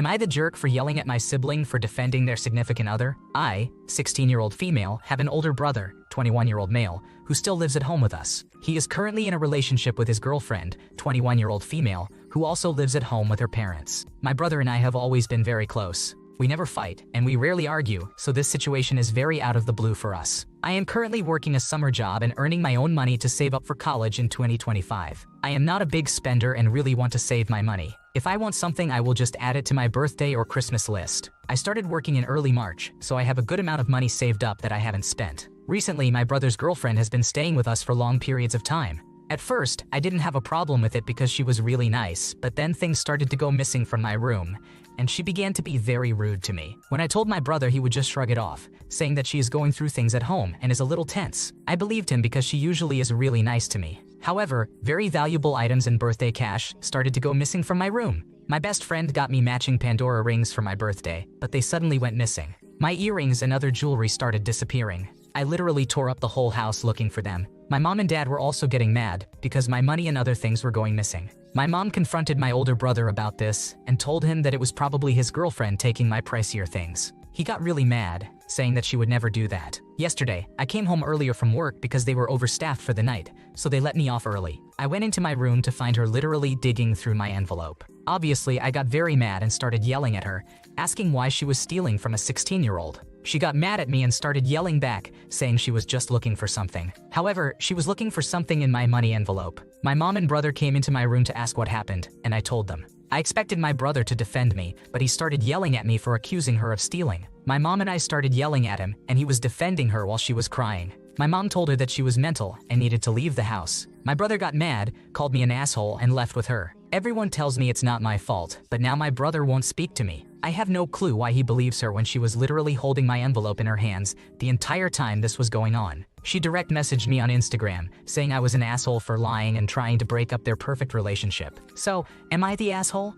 Am I the jerk for yelling at my sibling for defending their significant other? I, 16-year-old female, have an older brother, 21-year-old male, who still lives at home with us. He is currently in a relationship with his girlfriend, 21-year-old female, who also lives at home with her parents. My brother and I have always been very close. We never fight, and we rarely argue, so this situation is very out of the blue for us. I am currently working a summer job and earning my own money to save up for college in 2025. I am not a big spender and really want to save my money. If I want something, I will just add it to my birthday or Christmas list. I started working in early March, so I have a good amount of money saved up that I haven't spent. Recently, my brother's girlfriend has been staying with us for long periods of time. At first, I didn't have a problem with it because she was really nice, but then things started to go missing from my room, and she began to be very rude to me. When I told my brother, he would just shrug it off, saying that she is going through things at home and is a little tense. I believed him because she usually is really nice to me. However, very valuable items and birthday cash started to go missing from my room. My best friend got me matching Pandora rings for my birthday, but they suddenly went missing. My earrings and other jewelry started disappearing. I literally tore up the whole house looking for them. My mom and dad were also getting mad because my money and other things were going missing. My mom confronted my older brother about this and told him that it was probably his girlfriend taking my pricier things. He got really mad, saying that she would never do that. Yesterday, I came home earlier from work because they were overstaffed for the night, so they let me off early. I went into my room to find her literally digging through my envelope. Obviously, I got very mad and started yelling at her, asking why she was stealing from a 16-year-old. She got mad at me and started yelling back, saying she was just looking for something. However, she was looking for something in my money envelope. My mom and brother came into my room to ask what happened, and I told them. I expected my brother to defend me, but he started yelling at me for accusing her of stealing. My mom and I started yelling at him, and he was defending her while she was crying. My mom told her that she was mental and needed to leave the house. My brother got mad, called me an asshole, and left with her. Everyone tells me it's not my fault, but now my brother won't speak to me. I have no clue why he believes her when she was literally holding my envelope in her hands the entire time this was going on. She direct messaged me on Instagram, saying I was an asshole for lying and trying to break up their perfect relationship. So, am I the asshole?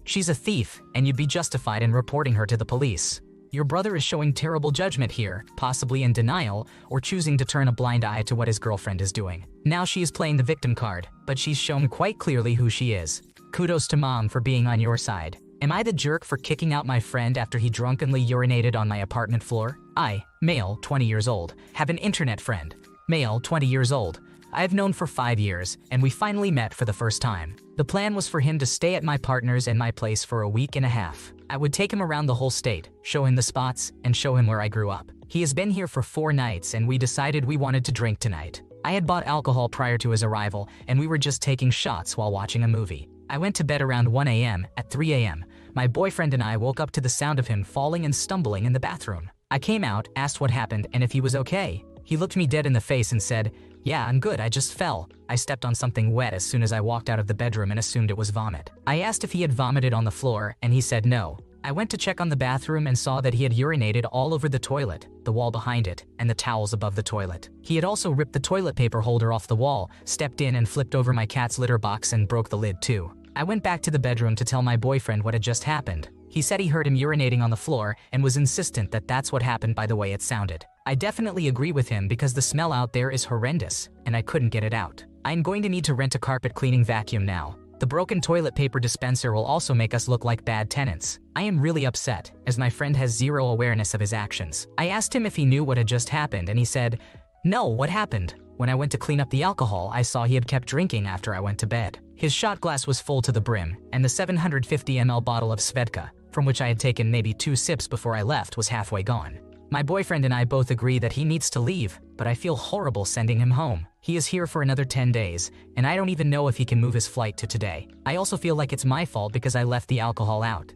She's a thief, and you'd be justified in reporting her to the police. Your brother is showing terrible judgment here, possibly in denial, or choosing to turn a blind eye to what his girlfriend is doing. Now she is playing the victim card, but she's shown quite clearly who she is. Kudos to mom for being on your side. Am I the jerk for kicking out my friend after he drunkenly urinated on my apartment floor? I, male, 20 years old, have an internet friend. Male, 20 years old. I have known for 5 years, and we finally met for the first time. The plan was for him to stay at my partner's and my place for a week and a half. I would take him around the whole state, show him the spots, and show him where I grew up. He has been here for 4 nights, and we decided we wanted to drink tonight. I had bought alcohol prior to his arrival, and we were just taking shots while watching a movie. I went to bed around 1 a.m. At 3 a.m., my boyfriend and I woke up to the sound of him falling and stumbling in the bathroom. I came out, asked what happened, and if he was okay. He looked me dead in the face and said, "Yeah, I'm good, I just fell." I stepped on something wet as soon as I walked out of the bedroom and assumed it was vomit. I asked if he had vomited on the floor, and he said no. I went to check on the bathroom and saw that he had urinated all over the toilet, the wall behind it, and the towels above the toilet. He had also ripped the toilet paper holder off the wall, stepped in and flipped over my cat's litter box and broke the lid too. I went back to the bedroom to tell my boyfriend what had just happened. He said he heard him urinating on the floor and was insistent that that's what happened by the way it sounded. I definitely agree with him because the smell out there is horrendous, and I couldn't get it out. I'm going to need to rent a carpet cleaning vacuum now. The broken toilet paper dispenser will also make us look like bad tenants. I am really upset, as my friend has zero awareness of his actions. I asked him if he knew what had just happened, and he said, "No, what happened?" When I went to clean up the alcohol, I saw he had kept drinking after I went to bed. His shot glass was full to the brim, and the 750 ml bottle of Svedka, from which I had taken maybe 2 sips before I left, was halfway gone. My boyfriend and I both agree that he needs to leave, but I feel horrible sending him home. He is here for another 10 days, and I don't even know if he can move his flight to today. I also feel like it's my fault because I left the alcohol out.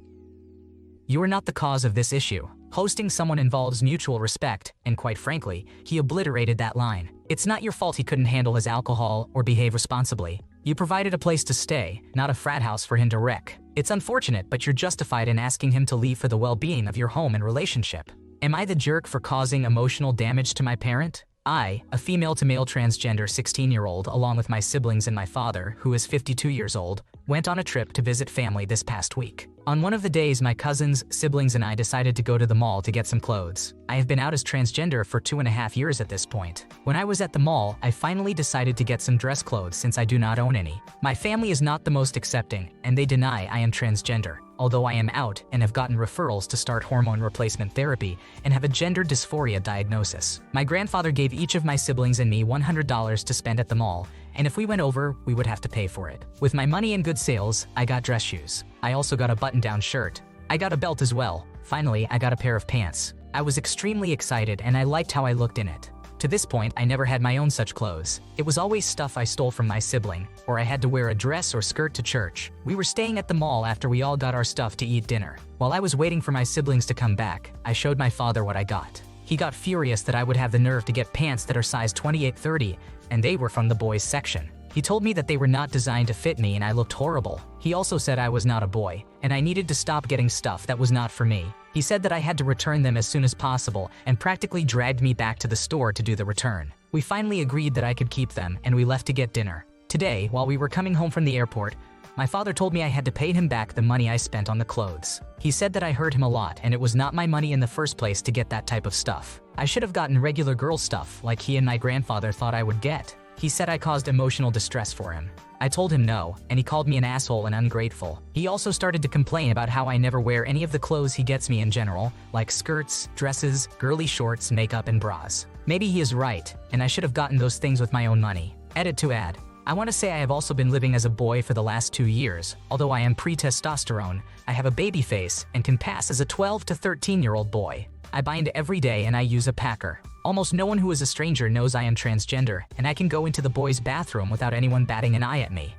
You are not the cause of this issue. Hosting someone involves mutual respect, and quite frankly, he obliterated that line. It's not your fault he couldn't handle his alcohol or behave responsibly. You provided a place to stay, not a frat house for him to wreck. It's unfortunate, but you're justified in asking him to leave for the well-being of your home and relationship. Am I the jerk for causing emotional damage to my parent? I, a female-to-male transgender 16-year-old, along with my siblings and my father, who is 52 years old, went on a trip to visit family this past week. On one of the days, my cousins, siblings, and I decided to go to the mall to get some clothes. I have been out as transgender for 2.5 years at this point. When I was at the mall, I finally decided to get some dress clothes since I do not own any. My family is not the most accepting, and they deny I am transgender. although I am out and have gotten referrals to start hormone replacement therapy and have a gender dysphoria diagnosis. My grandfather gave each of my siblings and me $100 to spend at the mall, and if we went over, we would have to pay for it. With my money and good sales, I got dress shoes. I also got a button-down shirt. I got a belt as well. Finally, I got a pair of pants. I was extremely excited and I liked how I looked in it. To this point, I never had my own such clothes. It was always stuff I stole from my sibling, or I had to wear a dress or skirt to church. We were staying at the mall after we all got our stuff to eat dinner. While I was waiting for my siblings to come back, I showed my father what I got. He got furious that I would have the nerve to get pants that are size 28-30, and they were from the boys section. He told me that they were not designed to fit me and I looked horrible. He also said I was not a boy, and I needed to stop getting stuff that was not for me. He said that I had to return them as soon as possible and practically dragged me back to the store to do the return. We finally agreed that I could keep them and we left to get dinner. Today, while we were coming home from the airport, my father told me I had to pay him back the money I spent on the clothes. He said that I hurt him a lot and it was not my money in the first place to get that type of stuff. I should have gotten regular girl stuff like he and my grandfather thought I would get. He said I caused emotional distress for him. I told him no, and he called me an asshole and ungrateful. He also started to complain about how I never wear any of the clothes he gets me in general, like skirts, dresses, girly shorts, makeup, and bras. Maybe he is right, and I should have gotten those things with my own money. Edit to add. I want to say I have also been living as a boy for the last 2 years. Although I am pre-testosterone, I have a baby face and can pass as a 12 to 13-year-old boy. I bind every day and I use a packer. Almost no one who is a stranger knows I am transgender, and I can go into the boys' bathroom without anyone batting an eye at me.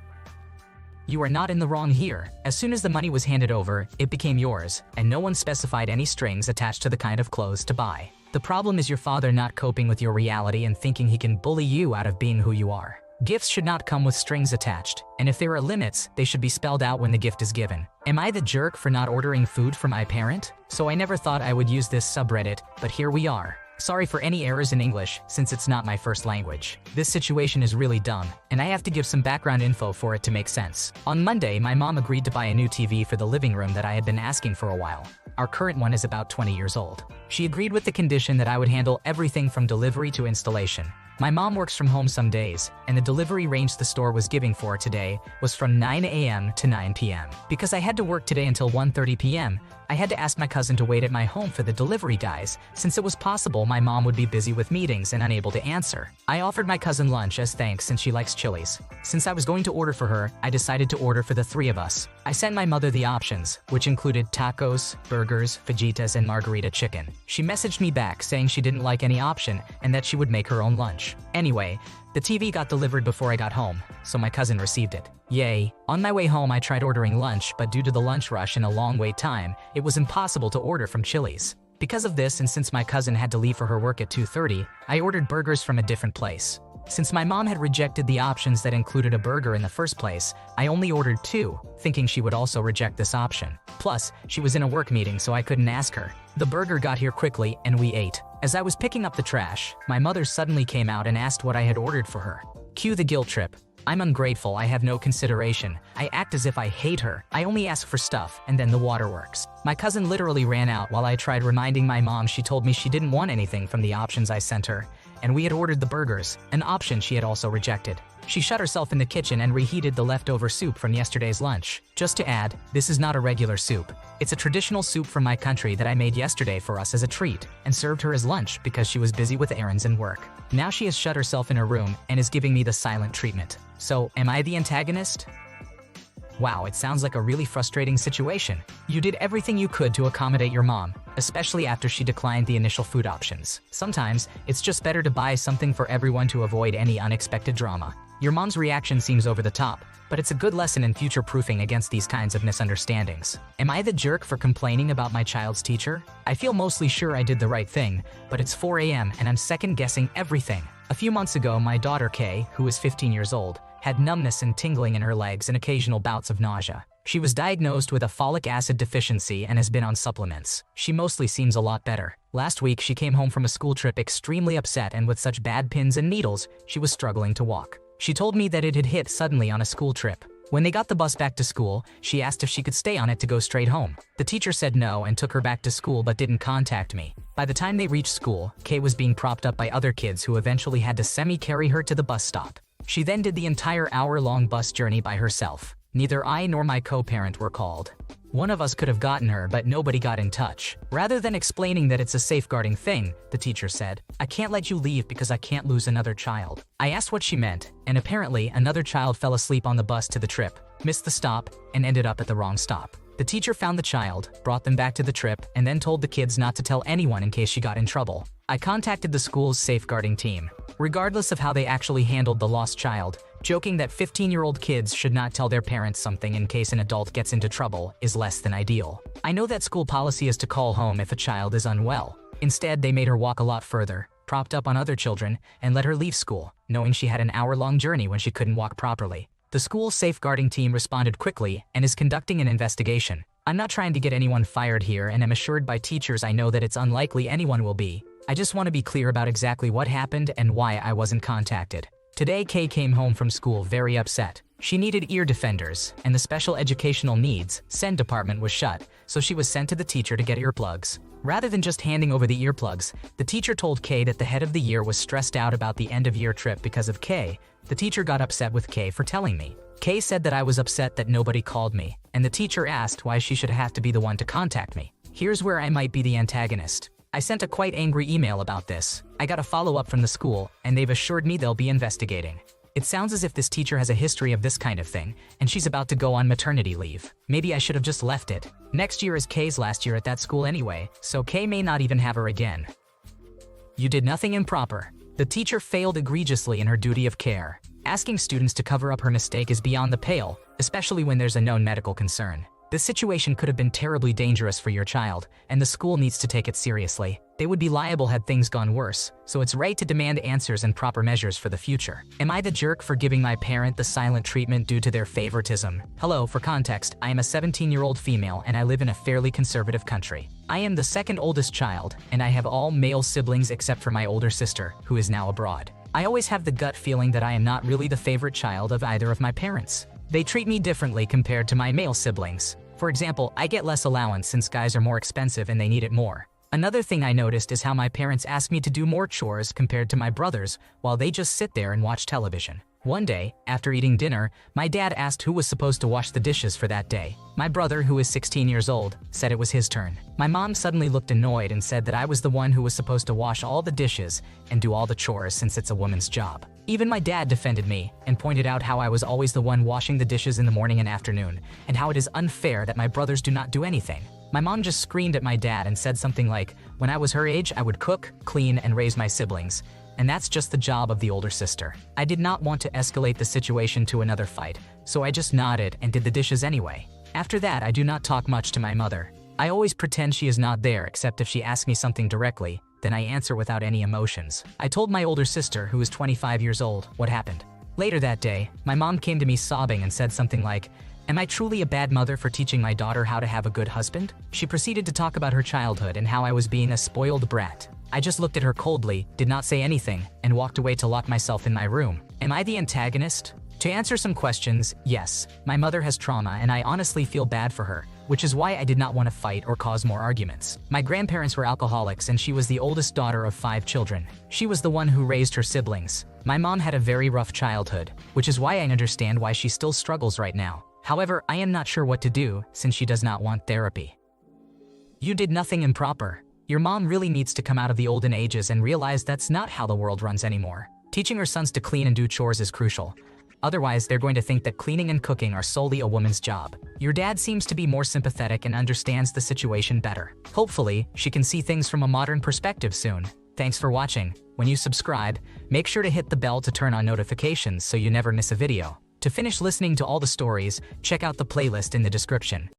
You are not in the wrong here. As soon as the money was handed over, it became yours, and no one specified any strings attached to the kind of clothes to buy. The problem is your father not coping with your reality and thinking he can bully you out of being who you are. Gifts should not come with strings attached, and if there are limits, they should be spelled out when the gift is given. Am I the jerk for not ordering food for my parent? So I never thought I would use this subreddit, but here we are. Sorry for any errors in English, since it's not my first language. This situation is really dumb, and I have to give some background info for it to make sense. On Monday, my mom agreed to buy a new TV for the living room that I had been asking for a while. Our current one is about 20 years old. She agreed with the condition that I would handle everything from delivery to installation. My mom works from home some days, and the delivery range the store was giving for today was from 9 a.m. to 9 p.m. Because I had to work today until 1:30 p.m., I had to ask my cousin to wait at my home for the delivery guys, since it was possible my mom would be busy with meetings and unable to answer. I offered my cousin lunch as thanks since she likes Chili's. Since I was going to order for her, I decided to order for the 3 of us. I sent my mother the options, which included tacos, burgers, fajitas, and margarita chicken. She messaged me back saying she didn't like any option and that she would make her own lunch. Anyway, the TV got delivered before I got home, so my cousin received it. Yay. On my way home, I tried ordering lunch, but due to the lunch rush and a long wait time, it was impossible to order from Chili's. Because of this, and since my cousin had to leave for her work at 2:30, I ordered burgers from a different place. Since my mom had rejected the options that included a burger in the first place, I only ordered 2, thinking she would also reject this option. Plus, she was in a work meeting, so I couldn't ask her. The burger got here quickly, and we ate. As I was picking up the trash, my mother suddenly came out and asked what I had ordered for her. Cue the guilt trip. I'm ungrateful, I have no consideration. I act as if I hate her. I only ask for stuff, and then the waterworks. My cousin literally ran out while I tried reminding my mom. She told me she didn't want anything from the options I sent her, and we had ordered the burgers, an option she had also rejected. She shut herself in the kitchen and reheated the leftover soup from yesterday's lunch. Just to add, this is not a regular soup. It's a traditional soup from my country that I made yesterday for us as a treat, and served her as lunch because she was busy with errands and work. Now she has shut herself in her room and is giving me the silent treatment. So, am I the antagonist? Wow, it sounds like a really frustrating situation. You did everything you could to accommodate your mom, especially after she declined the initial food options. Sometimes, it's just better to buy something for everyone to avoid any unexpected drama. Your mom's reaction seems over the top, but it's a good lesson in future-proofing against these kinds of misunderstandings. Am I the jerk for complaining about my child's teacher? I feel mostly sure I did the right thing, but it's 4 a.m. and I'm second-guessing everything. A few months ago, my daughter Kay, who is 15 years old, had numbness and tingling in her legs and occasional bouts of nausea. She was diagnosed with a folic acid deficiency and has been on supplements. She mostly seems a lot better. Last week, she came home from a school trip extremely upset, and with such bad pins and needles, she was struggling to walk. She told me that it had hit suddenly on a school trip. When they got the bus back to school, she asked if she could stay on it to go straight home. The teacher said no and took her back to school but didn't contact me. By the time they reached school, Kay was being propped up by other kids who eventually had to semi-carry her to the bus stop. She then did the entire hour-long bus journey by herself. Neither I nor my co-parent were called. One of us could have gotten her, but nobody got in touch. Rather than explaining that it's a safeguarding thing, the teacher said, "I can't let you leave because I can't lose another child." I asked what she meant, and apparently another child fell asleep on the bus to the trip, missed the stop, and ended up at the wrong stop. The teacher found the child, brought them back to the trip, and then told the kids not to tell anyone in case she got in trouble. I contacted the school's safeguarding team, regardless of how they actually handled the lost child, joking that 15-year-old kids should not tell their parents something in case an adult gets into trouble is less than ideal. I know that school policy is to call home if a child is unwell. Instead, they made her walk a lot further, propped up on other children, and let her leave school, knowing she had an hour-long journey when she couldn't walk properly. The school's safeguarding team responded quickly and is conducting an investigation. I'm not trying to get anyone fired here, and am assured by teachers I know that it's unlikely anyone will be. I just want to be clear about exactly what happened and why I wasn't contacted. Today, Kay came home from school very upset. She needed ear defenders, and the special educational needs SEND department was shut, so she was sent to the teacher to get earplugs. Rather than just handing over the earplugs, the teacher told Kay that the head of the year was stressed out about the end-of-year trip because of Kay. The teacher got upset with Kay for telling me. Kay said that I was upset that nobody called me, and the teacher asked why she should have to be the one to contact me. Here's where I might be the antagonist. I sent a quite angry email about this. I got a follow-up from the school, and they've assured me they'll be investigating. It sounds as if this teacher has a history of this kind of thing, and she's about to go on maternity leave. Maybe I should have just left it. Next year is Kay's last year at that school anyway, so Kay may not even have her again. You did nothing improper. The teacher failed egregiously in her duty of care. Asking students to cover up her mistake is beyond the pale, especially when there's a known medical concern. This situation could have been terribly dangerous for your child, and the school needs to take it seriously. They would be liable had things gone worse, so it's right to demand answers and proper measures for the future. Am I the jerk for giving my parent the silent treatment due to their favoritism? Hello, for context, I am a 17-year-old female and I live in a fairly conservative country. I am the second oldest child, and I have all male siblings except for my older sister, who is now abroad. I always have the gut feeling that I am not really the favorite child of either of my parents. They treat me differently compared to my male siblings. For example, I get less allowance since guys are more expensive and they need it more. Another thing I noticed is how my parents ask me to do more chores compared to my brothers while they just sit there and watch television. One day, after eating dinner, my dad asked who was supposed to wash the dishes for that day. My brother, who is 16 years old, said it was his turn. My mom suddenly looked annoyed and said that I was the one who was supposed to wash all the dishes and do all the chores since it's a woman's job. Even my dad defended me and pointed out how I was always the one washing the dishes in the morning and afternoon, and how it is unfair that my brothers do not do anything. My mom just screamed at my dad and said something like, when I was her age, I would cook, clean, and raise my siblings. And that's just the job of the older sister. I did not want to escalate the situation to another fight, so I just nodded and did the dishes anyway. After that, I do not talk much to my mother. I always pretend she is not there, except if she asks me something directly, then I answer without any emotions. I told my older sister, who is 25 years old, what happened. Later that day, my mom came to me sobbing and said something like, "Am I truly a bad mother for teaching my daughter how to have a good husband?" She proceeded to talk about her childhood and how I was being a spoiled brat. I just looked at her coldly, did not say anything, and walked away to lock myself in my room. Am I the antagonist? To answer some questions, yes, my mother has trauma and I honestly feel bad for her, which is why I did not want to fight or cause more arguments. My grandparents were alcoholics and she was the oldest daughter of 5 children. She was the one who raised her siblings. My mom had a very rough childhood, which is why I understand why she still struggles right now. However, I am not sure what to do since she does not want therapy. You did nothing improper. Your mom really needs to come out of the olden ages and realize that's not how the world runs anymore. Teaching her sons to clean and do chores is crucial. Otherwise, they're going to think that cleaning and cooking are solely a woman's job. Your dad seems to be more sympathetic and understands the situation better. Hopefully, she can see things from a modern perspective soon. Thanks for watching. When you subscribe, make sure to hit the bell to turn on notifications so you never miss a video. To finish listening to all the stories, check out the playlist in the description.